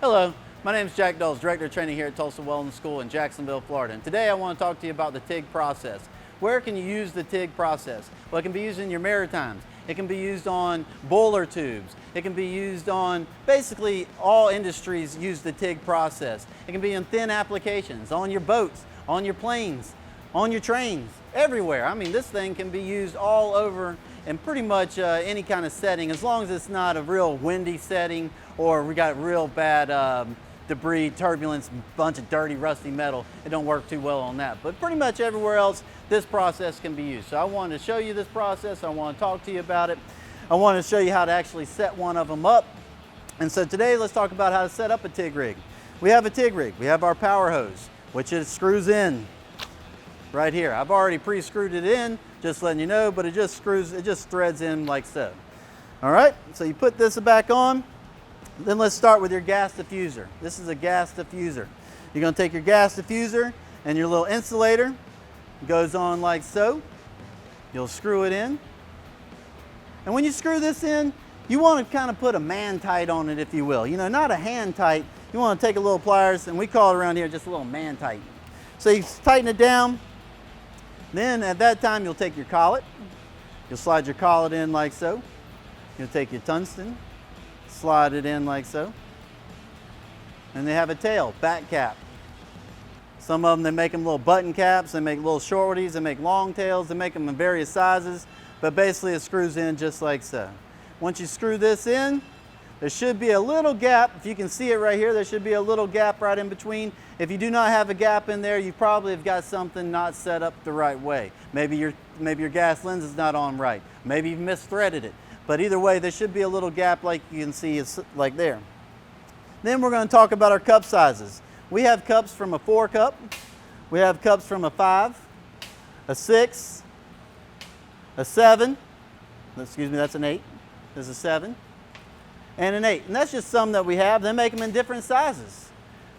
Hello, my name is Jack Dulles, Director of Training here at Tulsa Welding School in Jacksonville, Florida. And today I want to talk to you about the TIG process. Where can you use the TIG process? Well, it can be used in your maritimes. It can be used on boiler tubes. It can be used on basically all industries use the TIG process. It can be in thin applications, on your boats, on your planes, on your trains, everywhere. I mean, this thing can be used all over in pretty much any kind of setting, as long as it's not a real windy setting or we got real bad debris, turbulence, bunch of dirty, rusty metal. It don't work too well on that. But pretty much everywhere else, this process can be used. So I wanted to show you this process. I want to talk to you about it. I want to show you how to actually set one of them up. And so today, let's talk about how to set up a TIG rig. We have a TIG rig. We have our power hose, which it screws in right here. I've already pre-screwed it in, just letting you know, but it just threads in like so. All right, so you put this back on. Then let's start with your gas diffuser. This is a gas diffuser. You're going to take your gas diffuser and your little insulator. It goes on like so. You'll screw it in. And when you screw this in, you want to kind of put a man tight on it, if you will. You know, not a hand tight. You want to take a little pliers, and we call it around here just a little man tight. So you tighten it down. Then at that time, you'll take your collet. You'll slide your collet in like so. You'll take your tungsten, slide it in like so. And they have a tail, back cap. Some of them, they make them little button caps. They make little shorties. They make long tails. They make them in various sizes. But basically, it screws in just like so. Once you screw this in, there should be a little gap. If you can see it right here, there should be a little gap right in between. If you do not have a gap in there, you probably have got something not set up the right way. Maybe your gas lens is not on right. Maybe you've misthreaded it. But either way, there should be a little gap like you can see, it's like there. Then we're going to talk about our cup sizes. We have cups from a 4 cup. We have cups from a 5, a 6, a 7. Excuse me, that's an 8. There's a 7. And an 8. And that's just some that we have. They make them in different sizes.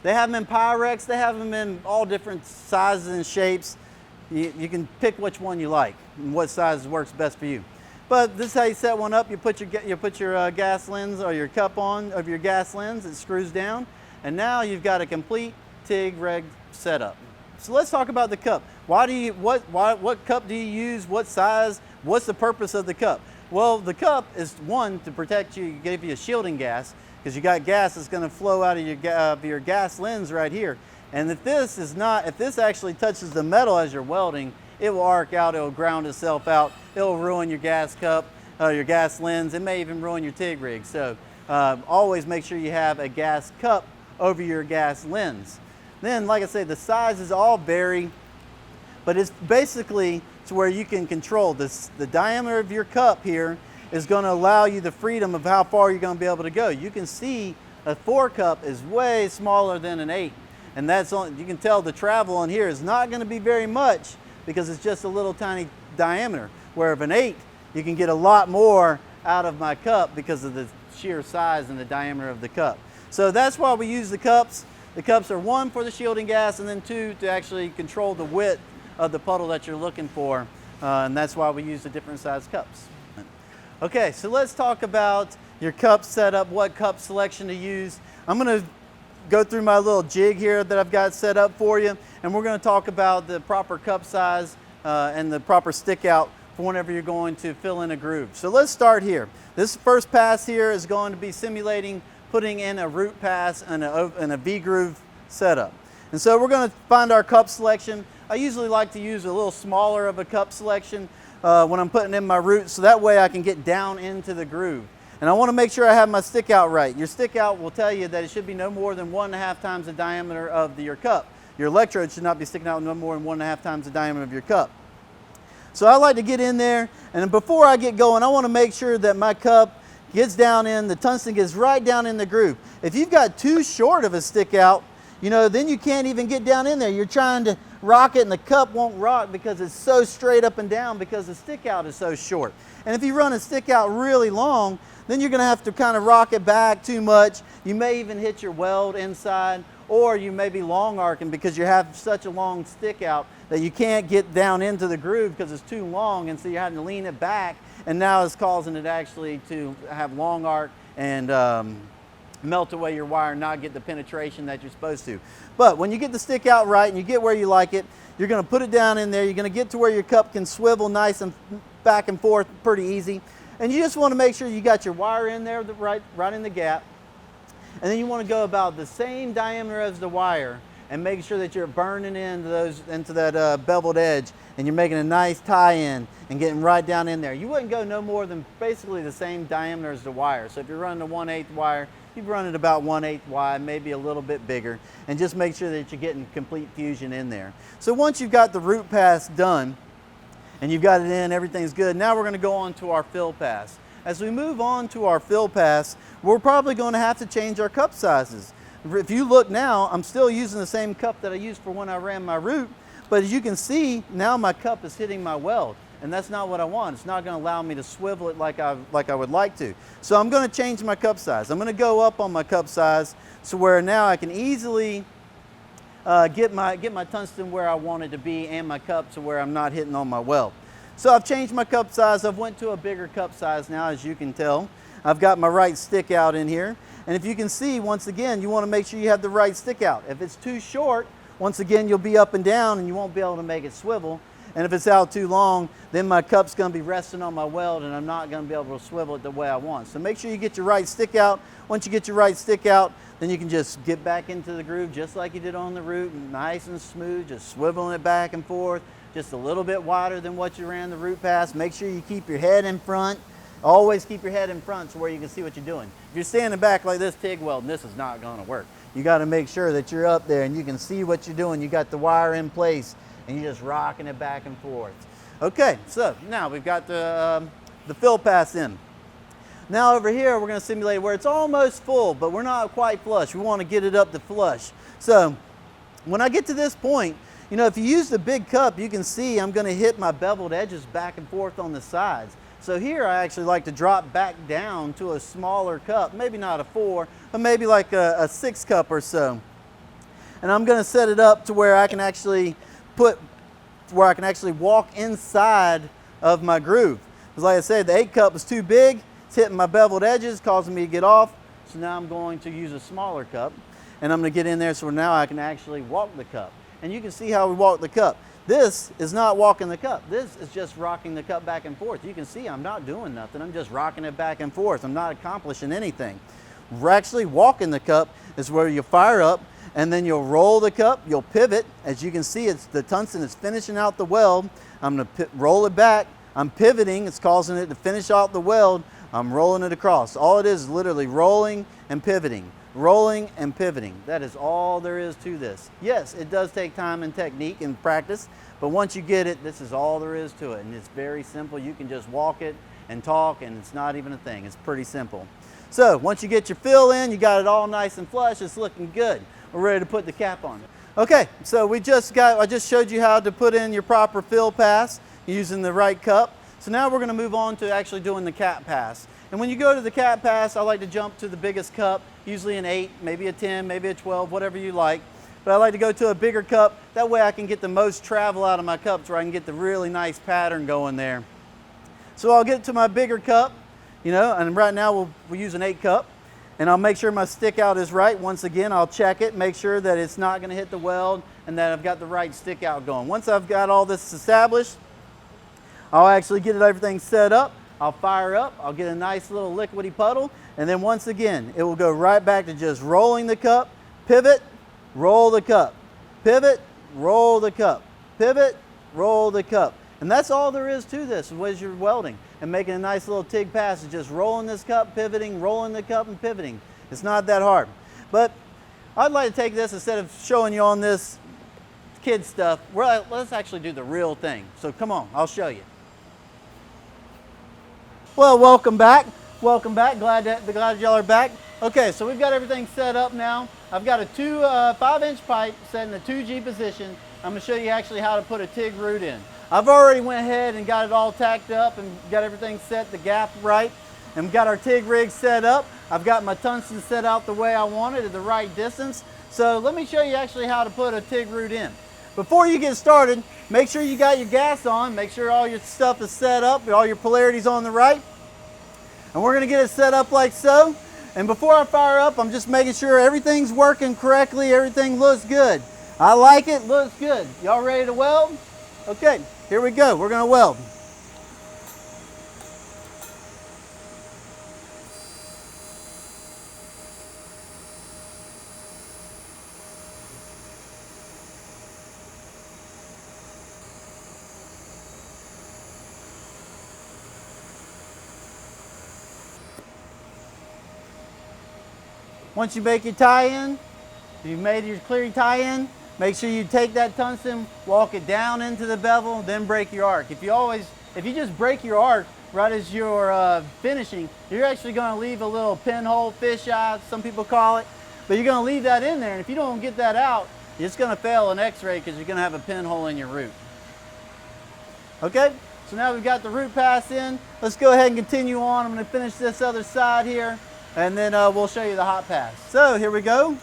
They have them in Pyrex. They have them in all different sizes and shapes. You can pick which one you like and what size works best for you. But this is how you set one up. You put your gas lens or your cup on of your gas lens. It screws down. And now you've got a complete TIG rig setup. So let's talk about the cup. What cup do you use? What size? What's the purpose of the cup? Well, the cup is one to protect you, give you a shielding gas, because you got gas that's going to flow out of your gas lens right here. And if this actually touches the metal as you're welding, it will arc out, it will ground itself out, it will ruin your gas cup, your gas lens. It may even ruin your TIG rig. So always make sure you have a gas cup over your gas lens. Then, like I say, the sizes all vary, but it's basically to where you can control this. The diameter of your cup here is going to allow you the freedom of how far you're going to be able to go. You can see a 4 cup is way smaller than an 8, and you can tell the travel on here is not going to be very much because it's just a little tiny diameter. Where of an 8, you can get a lot more out of my cup because of the sheer size and the diameter of the cup. So that's why we use the cups. The cups are 1 for the shielding gas, and then 2 to actually control the width of the puddle that you're looking for, and that's why we use the different size cups. Okay, so let's talk about your cup setup, what cup selection to use. I'm going to go through my little jig here that I've got set up for you, and we're going to talk about the proper cup size and the proper stick out for whenever you're going to fill in a groove. So let's start here. This first pass here is going to be simulating putting in a root pass and a V-groove setup. And so we're going to find our cup selection. I usually like to use a little smaller of a cup selection when I'm putting in my root, so that way I can get down into the groove. And I want to make sure I have my stick out right. Your stick out will tell you that it should be no more than 1.5 times the diameter of your cup. Your electrode should not be sticking out no more than 1.5 times the diameter of your cup. So I like to get in there, and before I get going, I want to make sure that my cup gets down in, the tungsten gets right down in the groove. If you've got too short of a stick out, then you can't even get down in there. You're trying to rock it and the cup won't rock because it's so straight up and down because the stick out is so short. And if you run a stick out really long, then you're going to have to kind of rock it back too much. You may even hit your weld inside, or you may be long arcing because you have such a long stick out that you can't get down into the groove because it's too long, and so you're having to lean it back, and now it's causing it actually to have long arc and melt away your wire and not get the penetration that you're supposed to. But when you get the stick out right and you get where you like it, you're going to put it down in there. You're going to get to where your cup can swivel nice and back and forth pretty easy. And you just want to make sure you got your wire in there right in the gap. And then you want to go about the same diameter as the wire and make sure that you're burning into that beveled edge, and you're making a nice tie-in and getting right down in there. You wouldn't go no more than basically the same diameter as the wire. So if you're running a 1/8 wire, you'd run it about 1/8 wide, maybe a little bit bigger, and just make sure that you're getting complete fusion in there. So once you've got the root pass done and you've got it in, everything's good, now we're going to go on to our fill pass. As we move on to our fill pass, we're probably going to have to change our cup sizes. If you look now, I'm still using the same cup that I used for when I ran my root, but as you can see, now my cup is hitting my weld, and that's not what I want. It's not going to allow me to swivel it like I would like to. So I'm going to change my cup size. I'm going to go up on my cup size so where now I can easily get my tungsten where I want it to be, and my cup to where I'm not hitting on my weld. So I've changed my cup size. I've went to a bigger cup size now, as you can tell. I've got my right stick out in here. And if you can see, once again, you want to make sure you have the right stick out. If it's too short, once again, you'll be up and down and you won't be able to make it swivel. And if it's out too long, then my cup's going to be resting on my weld and I'm not going to be able to swivel it the way I want. So make sure you get your right stick out. Once you get your right stick out, then you can just get back into the groove just like you did on the root, nice and smooth, just swiveling it back and forth, just a little bit wider than what you ran the root pass. Make sure you keep your head in front. Always keep your head in front so where you can see what you're doing. If you're standing back like this TIG welding, this is not going to work. You got to make sure that you're up there and you can see what you're doing. You got the wire in place and you're just rocking it back and forth. Okay, so now we've got the fill pass in. Now over here we're going to simulate where it's almost full, but we're not quite flush. We want to get it up to flush. So when I get to this point, you know, if you use the big cup, you can see I'm going to hit my beveled edges back and forth on the sides. So here I actually like to drop back down to a smaller cup, maybe not a 4, but maybe like a 6 cup or so. And I'm going to set it up to where I can actually walk inside of my groove. Because like I said, the 8 cup is too big. It's hitting my beveled edges, causing me to get off. So now I'm going to use a smaller cup, and I'm going to get in there so now I can actually walk the cup. And you can see how we walk the cup. This is not walking the cup. This is just rocking the cup back and forth. You can see I'm not doing nothing. I'm just rocking it back and forth. I'm not accomplishing anything. We're actually walking the cup is where you fire up and then you'll roll the cup, you'll pivot. As you can see, it's the tungsten is finishing out the weld. I'm going to roll it back. I'm pivoting. It's causing it to finish out the weld. I'm rolling it across. All it is literally rolling and pivoting. Rolling and pivoting. That is all there is to this. Yes, it does take time and technique and practice, but once you get it, this is all there is to it. And it's very simple. You can just walk it and talk, and it's not even a thing. It's pretty simple. So once you get your fill in, you got it all nice and flush. It's looking good. We're ready to put the cap on. Okay, so I just showed you how to put in your proper fill pass using the right cup. So now we're going to move on to actually doing the cap pass. And when you go to the cap pass, I like to jump to the biggest cup, usually an 8, maybe a 10, maybe a 12, whatever you like. But I like to go to a bigger cup. That way I can get the most travel out of my cups where I can get the really nice pattern going there. So I'll get to my bigger cup, you know, and right now we'll use an 8 cup. And I'll make sure my stick out is right. Once again, I'll check it, make sure that it's not going to hit the weld and that I've got the right stick out going. Once I've got all this established, I'll actually get everything set up. I'll fire up, I'll get a nice little liquidy puddle, and then once again, it will go right back to just rolling the cup, pivot, roll the cup, pivot, roll the cup, pivot, roll the cup. And that's all there is to this was your welding and making a nice little TIG pass is just rolling this cup, pivoting, rolling the cup, and pivoting. It's not that hard. But I'd like to take this, instead of showing you on this kid stuff, let's actually do the real thing. So come on, I'll show you. Well, welcome back. Welcome back. Glad y'all are back. Okay, so we've got everything set up now. I've got a 5-inch pipe set in the 2G position. I'm going to show you actually how to put a TIG root in. I've already went ahead and got it all tacked up and got everything set, the gap right, and got our TIG rig set up. I've got my tungsten set out the way I want it at the right distance. So let me show you actually how to put a TIG root in. Before you get started, make sure you got your gas on, make sure all your stuff is set up, all your polarities on the right. And we're going to get it set up like so. And before I fire up, I'm just making sure everything's working correctly, everything looks good. I like it, looks good. Y'all ready to weld? Okay, here we go, we're gonna weld. Once you make your tie-in, you've made your clear tie-in, make sure you take that tungsten, walk it down into the bevel, then break your arc. If you just break your arc right as you're finishing, you're actually going to leave a little pinhole, fisheye, some people call it, but you're going to leave that in there, and if you don't get that out, it's going to fail an x-ray because you're going to have a pinhole in your root. Okay, so now we've got the root pass in. Let's go ahead and continue on. I'm going to finish this other side here, and then we'll show you the hot pass. So here we go.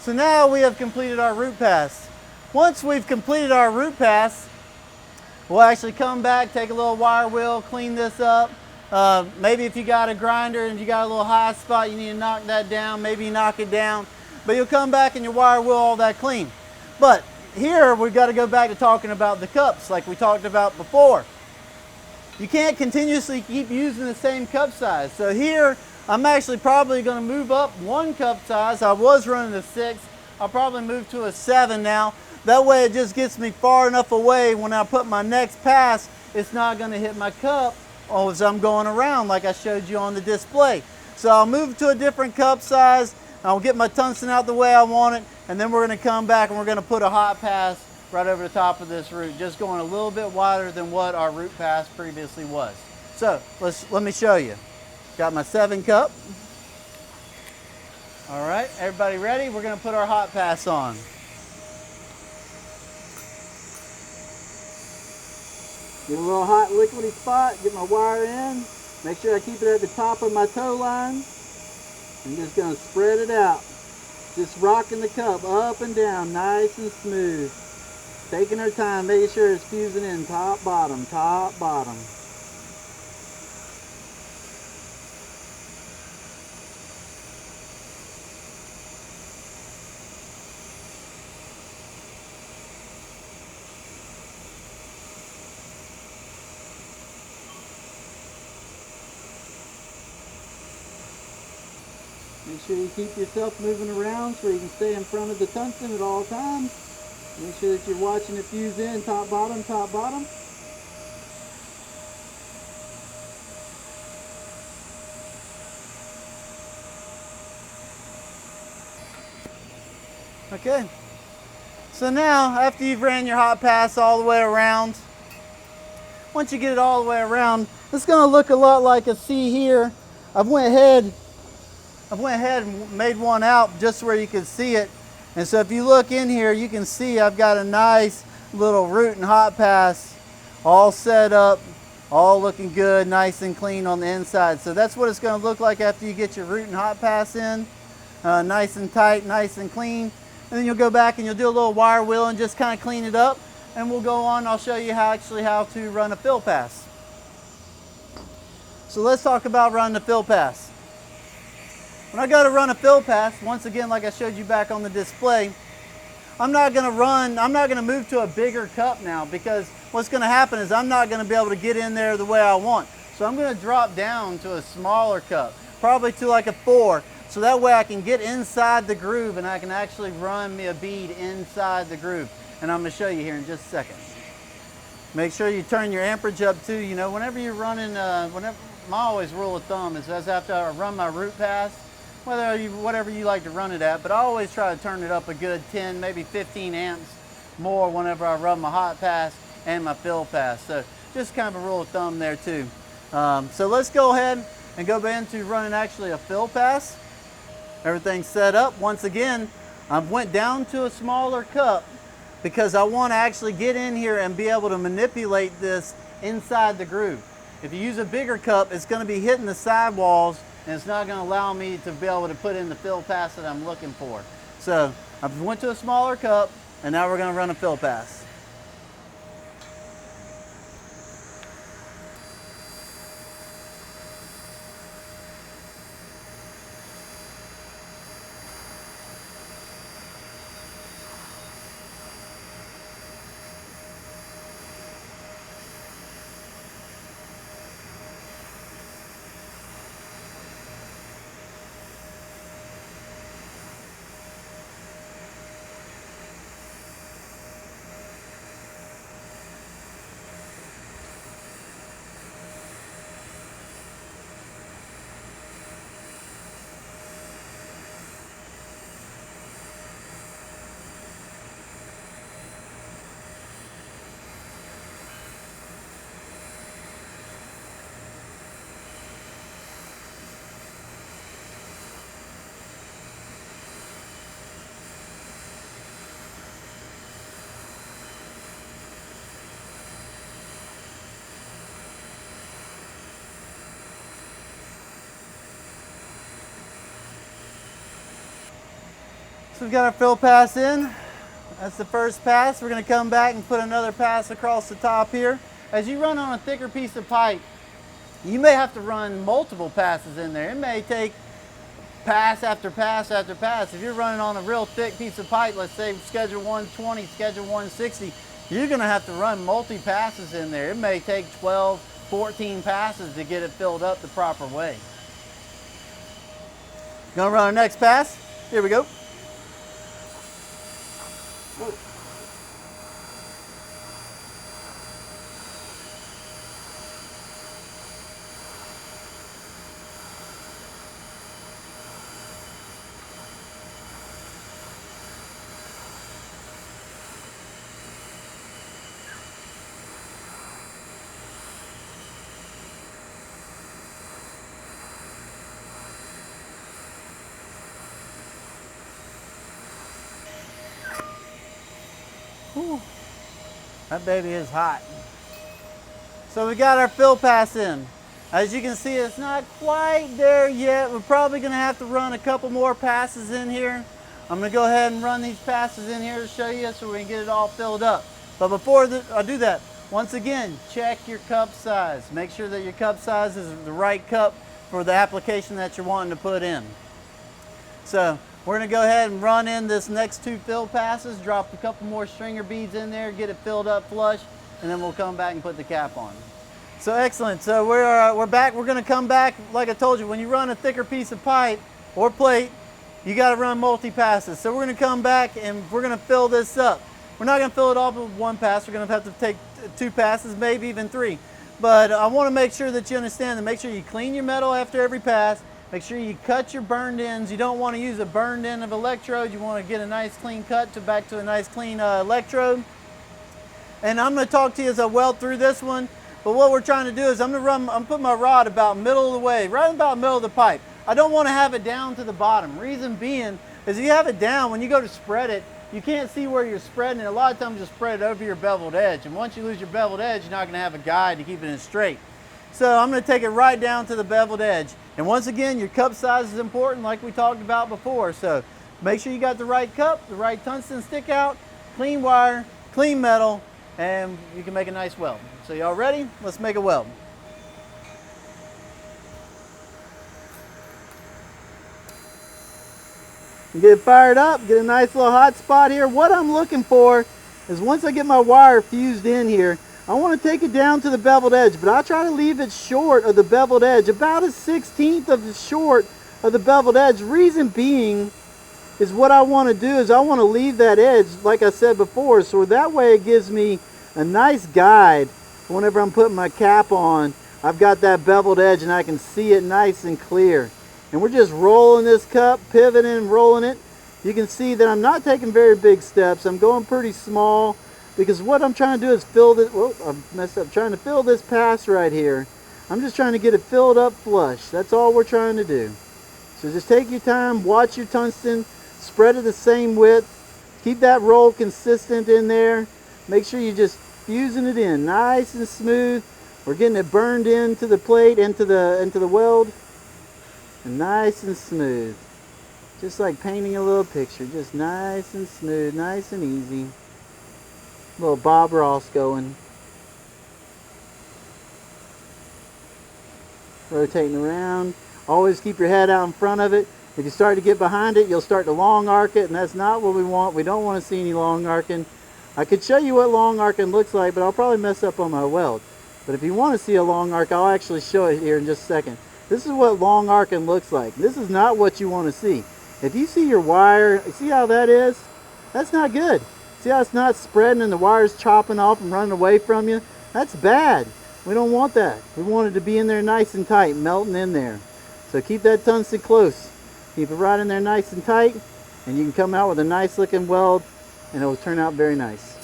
So now we have completed our root pass. Once we've completed our root pass, we'll actually come back, take a little wire wheel, clean this up. Maybe if you got a grinder and you got a little high spot, you need to knock that down, maybe knock it down. But you'll come back and your wire wheel all that clean. But here we've got to go back to talking about the cups like we talked about before. You can't continuously keep using the same cup size. So here, I'm actually probably going to move up one cup size. I was running a 6. I'll probably move to a 7 now. That way it just gets me far enough away when I put my next pass, it's not going to hit my cup as I'm going around like I showed you on the display. So I'll move to a different cup size. I'll get my tungsten out the way I want it, and then we're going to come back and we're going to put a hot pass right over the top of this root, just going a little bit wider than what our root pass previously was. So let me show you. Got my 7 cup. All right, everybody ready? We're going to put our hot pass on. Get a little hot liquidy spot, get my wire in. Make sure I keep it at the top of my toe line. I'm just going to spread it out. Just rocking the cup up and down, nice and smooth. Taking our time, making sure it's fusing in top, bottom, top, bottom. Make sure you keep yourself moving around so you can stay in front of the tungsten at all times. Make sure that you're watching it fuse in, top, bottom, top, bottom. Okay. So now, after you've ran your hot pass all the way around, once you get it all the way around, it's going to look a lot like a C here. I went ahead and made one out just where you can see it. And so if you look in here, you can see I've got a nice little root and hot pass all set up, all looking good, nice and clean on the inside. So that's what it's going to look like after you get your root and hot pass in. Nice and tight, nice and clean. And then you'll go back and you'll do a little wire wheel and just kind of clean it up. And we'll go on, I'll show you how to run a fill pass. So let's talk about running a fill pass. When I go to run a fill pass, once again, like I showed you back on the display, I'm not going to move to a bigger cup now, because what's going to happen is I'm not going to be able to get in there the way I want. So I'm going to drop down to a smaller cup, probably to like a 4, so that way I can get inside the groove and I can actually run me a bead inside the groove. And I'm going to show you here in just a second. Make sure you turn your amperage up too. You know, whenever you're running, my always rule of thumb is as after I run my root pass, whatever you like to run it at, but I always try to turn it up a good 10, maybe 15 amps more whenever I run my hot pass and my fill pass. So just kind of a rule of thumb there too. So let's go ahead and go into running actually a fill pass. Everything's set up. Once again, I went down to a smaller cup because I want to actually get in here and be able to manipulate this inside the groove. If you use a bigger cup, it's going to be hitting the sidewalls and it's not going to allow me to be able to put in the fill pass that I'm looking for. So I went to a smaller cup and now we're going to run a fill pass. So we've got our fill pass in. That's the first pass. We're going to come back and put another pass across the top here. As you run on a thicker piece of pipe, you may have to run multiple passes in there. It may take pass after pass after pass. If you're running on a real thick piece of pipe, let's say schedule 120, schedule 160, you're going to have to run multi-passes in there. It may take 12, 14 passes to get it filled up the proper way. Going to run our next pass. Here we go. Whew. That baby is hot. So we got our fill pass in. As you can see, it's not quite there yet. We're probably going to have to run a couple more passes in here. I'm going to go ahead and run these passes in here to show you so we can get it all filled up. But before I do that, once again, check your cup size. Make sure that your cup size is the right cup for the application that you're wanting to put in. So we're going to go ahead and run in this next two fill passes, drop a couple more stringer beads in there, get it filled up flush, and then we'll come back and put the cap on. So excellent. So we're back. We're going to come back. Like I told you, when you run a thicker piece of pipe or plate, you got to run multi-passes. So we're going to come back and we're going to fill this up. We're not going to fill it all with one pass. We're going to have to take two passes, maybe even three. But I want to make sure that you understand that make sure you clean your metal after every pass. Make sure you cut your burned ends. You don't want to use a burned end of electrode. You want to get a nice clean cut back to a nice clean electrode. And I'm going to talk to you as I weld through this one. But what we're trying to do is I'm putting my rod about middle of the way, right about middle of the pipe. I don't want to have it down to the bottom. Reason being is if you have it down, when you go to spread it, you can't see where you're spreading it. A lot of times you'll spread it over your beveled edge. And once you lose your beveled edge, you're not going to have a guide to keep it in straight. So I'm going to take it right down to the beveled edge. And once again, your cup size is important like we talked about before. So make sure you got the right cup, the right tungsten stick out, clean wire, clean metal, and you can make a nice weld. So y'all ready? Let's make a weld. Get it fired up, get a nice little hot spot here. What I'm looking for is once I get my wire fused in here, I want to take it down to the beveled edge, but I try to leave it short of the beveled edge, about a 1/16 of the short of the beveled edge. Reason being is what I want to do is I want to leave that edge, like I said before, so that way it gives me a nice guide. Whenever I'm putting my cap on, I've got that beveled edge and I can see it nice and clear. And we're just rolling this cup, pivoting and rolling it. You can see that I'm not taking very big steps. I'm going pretty small. Because what I'm trying to do is fill this, whoa, I messed up, trying to fill this pass right here. I'm just trying to get it filled up flush. That's all we're trying to do. So just take your time, watch your tungsten, spread it the same width, keep that roll consistent in there. Make sure you're just fusing it in nice and smooth. We're getting it burned into the plate, into the weld, and nice and smooth. Just like painting a little picture, just nice and smooth, nice and easy. Little Bob Ross going. Rotating around. Always keep your head out in front of it. If you start to get behind it, you'll start to long arc it, and that's not what we want. We don't want to see any long arcing. I could show you what long arcing looks like, but I'll probably mess up on my weld. But if you want to see a long arc, I'll actually show it here in just a second. This is what long arcing looks like. This is not what you want to see. If you see your wire, see how that is? That's not good. See how it's not spreading and the wire's chopping off and running away from you? That's bad. We don't want that. We want it to be in there nice and tight, melting in there. So keep that tungsten close. Keep it right in there nice and tight, and you can come out with a nice looking weld, and it will turn out very nice.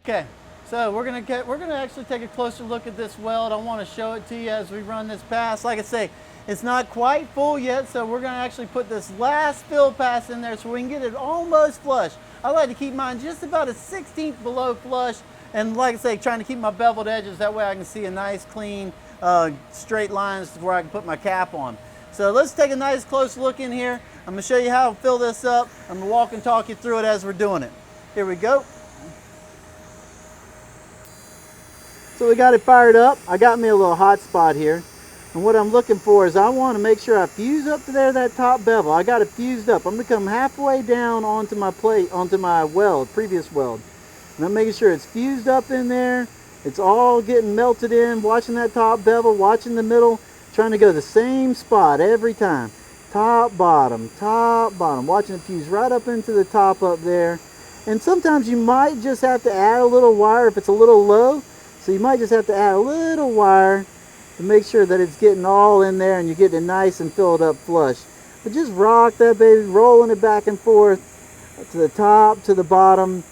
Okay, so we're gonna actually take a closer look at this weld. I want to show it to you as we run this pass. Like I say, it's not quite full yet, so we're gonna actually put this last fill pass in there so we can get it almost flush. I like to keep mine just about a 1/16 below flush, and like I say, trying to keep my beveled edges, that way I can see a nice clean straight lines where I can put my cap on. So let's take a nice close look in here. I'm gonna show you how to fill this up. I'm gonna walk and talk you through it as we're doing it. Here we go. So we got it fired up. I got me a little hot spot here. And what I'm looking for is I want to make sure I fuse up to there, that top bevel. I got it fused up. I'm going to come halfway down onto my plate, onto my weld, previous weld. And I'm making sure it's fused up in there. It's all getting melted in, watching that top bevel, watching the middle, trying to go the same spot every time. Top, bottom, watching it fuse right up into the top up there. And sometimes you might just have to add a little wire if it's a little low. So you might just have to add a little wire to make sure that it's getting all in there and you're getting it nice and filled up flush. But just rock that baby, rolling it back and forth to the top, to the bottom,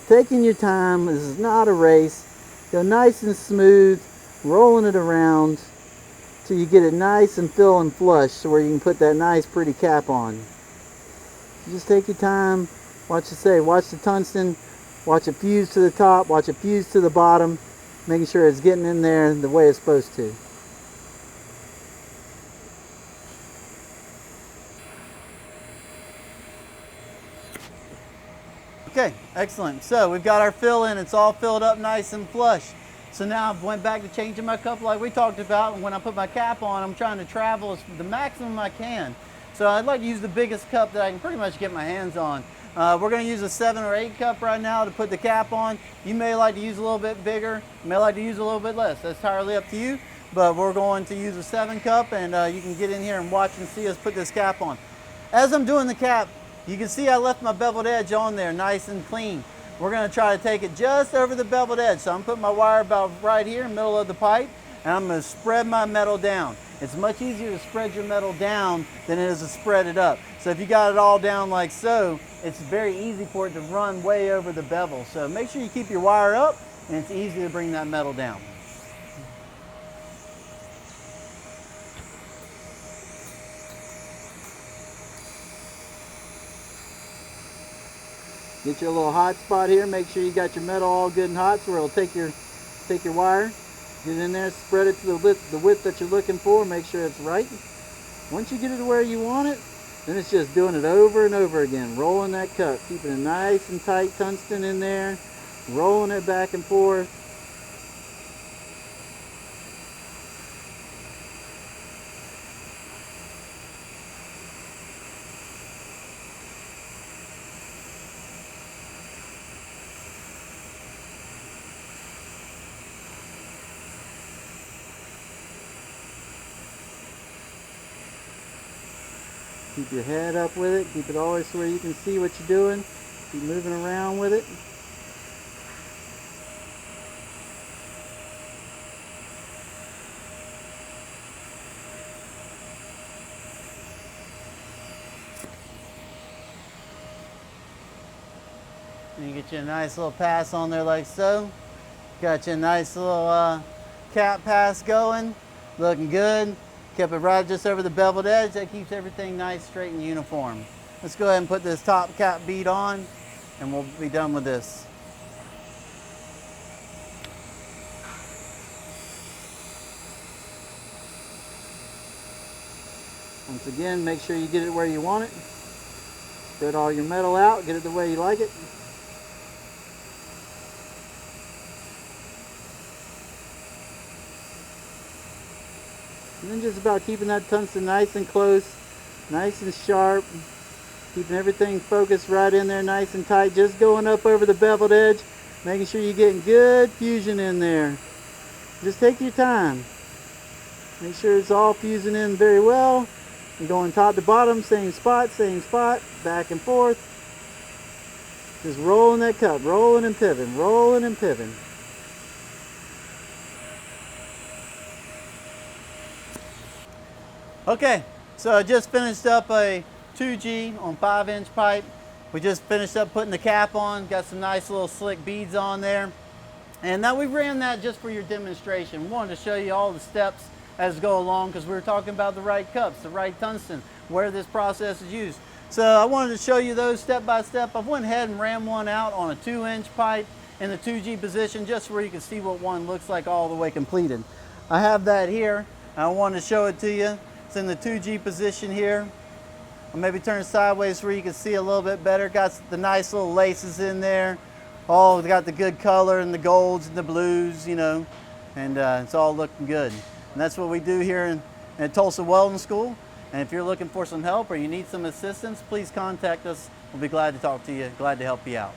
taking your time. This is not a race. Go nice and smooth, rolling it around till you get it nice and fill and flush so where you can put that nice pretty cap on. Just take your time, watch the tungsten, watch it fuse to the top, watch it fuse to the bottom, making sure it's getting in there the way it's supposed to. Okay, excellent. So we've got our fill in, it's all filled up nice and flush. So now I went back to changing my cup like we talked about, and when I put my cap on, I'm trying to travel the maximum I can. So I'd like to use the biggest cup that I can pretty much get my hands on. We're going to use a 7 or 8 cup right now to put the cap on. You may like to use a little bit bigger, you may like to use a little bit less. That's entirely up to you, but we're going to use a 7 cup, and you can get in here and watch and see us put this cap on. As I'm doing the cap, you can see I left my beveled edge on there nice and clean. We're going to try to take it just over the beveled edge. So I'm putting my wire about right here in the middle of the pipe, and I'm going to spread my metal down. It's much easier to spread your metal down than it is to spread it up. So if you got it all down like so, it's very easy for it to run way over the bevel. So make sure you keep your wire up, and it's easy to bring that metal down. Get your little hot spot here. Make sure you got your metal all good and hot so it'll take your wire. Get it in there, spread it to the width that you're looking for. Make sure it's right. Once you get it to where you want it, then it's just doing it over and over again. Rolling that cup, keeping it nice and tight tungsten in there, rolling it back and forth. Keep your head up with it. Keep it always where you can see what you're doing. Keep moving around with it. And you get you a nice little pass on there like so. Got you a nice little cap pass going. Looking good. Kept it right just over the beveled edge. That keeps everything nice, straight, and uniform. Let's go ahead and put this top cap bead on, and we'll be done with this. Once again, make sure you get it where you want it. Spread all your metal out, get it the way you like it. And then just about keeping that tungsten nice and close, nice and sharp. Keeping everything focused right in there nice and tight. Just going up over the beveled edge. Making sure you're getting good fusion in there. Just take your time. Make sure it's all fusing in very well. And going top to bottom, same spot, back and forth. Just rolling that cup, rolling and pivoting, rolling and pivoting. Okay, so I just finished up a 2G on 5-inch pipe. We just finished up putting the cap on, got some nice little slick beads on there. And now we ran that just for your demonstration. We wanted to show you all the steps as we go along because we were talking about the right cups, the right tungsten, where this process is used. So I wanted to show you those step by step. I went ahead and ran one out on a 2-inch pipe in the 2G position just where you can see what one looks like all the way completed. I have that here. I wanted to show it to you. It's in the 2G position here. I'll maybe turn it sideways where you can see a little bit better. Got the nice little laces in there. All got the good color and the golds and the blues, you know, and it's all looking good. And that's what we do here at Tulsa Welding School. And if you're looking for some help or you need some assistance, please contact us. We'll be glad to talk to you, glad to help you out.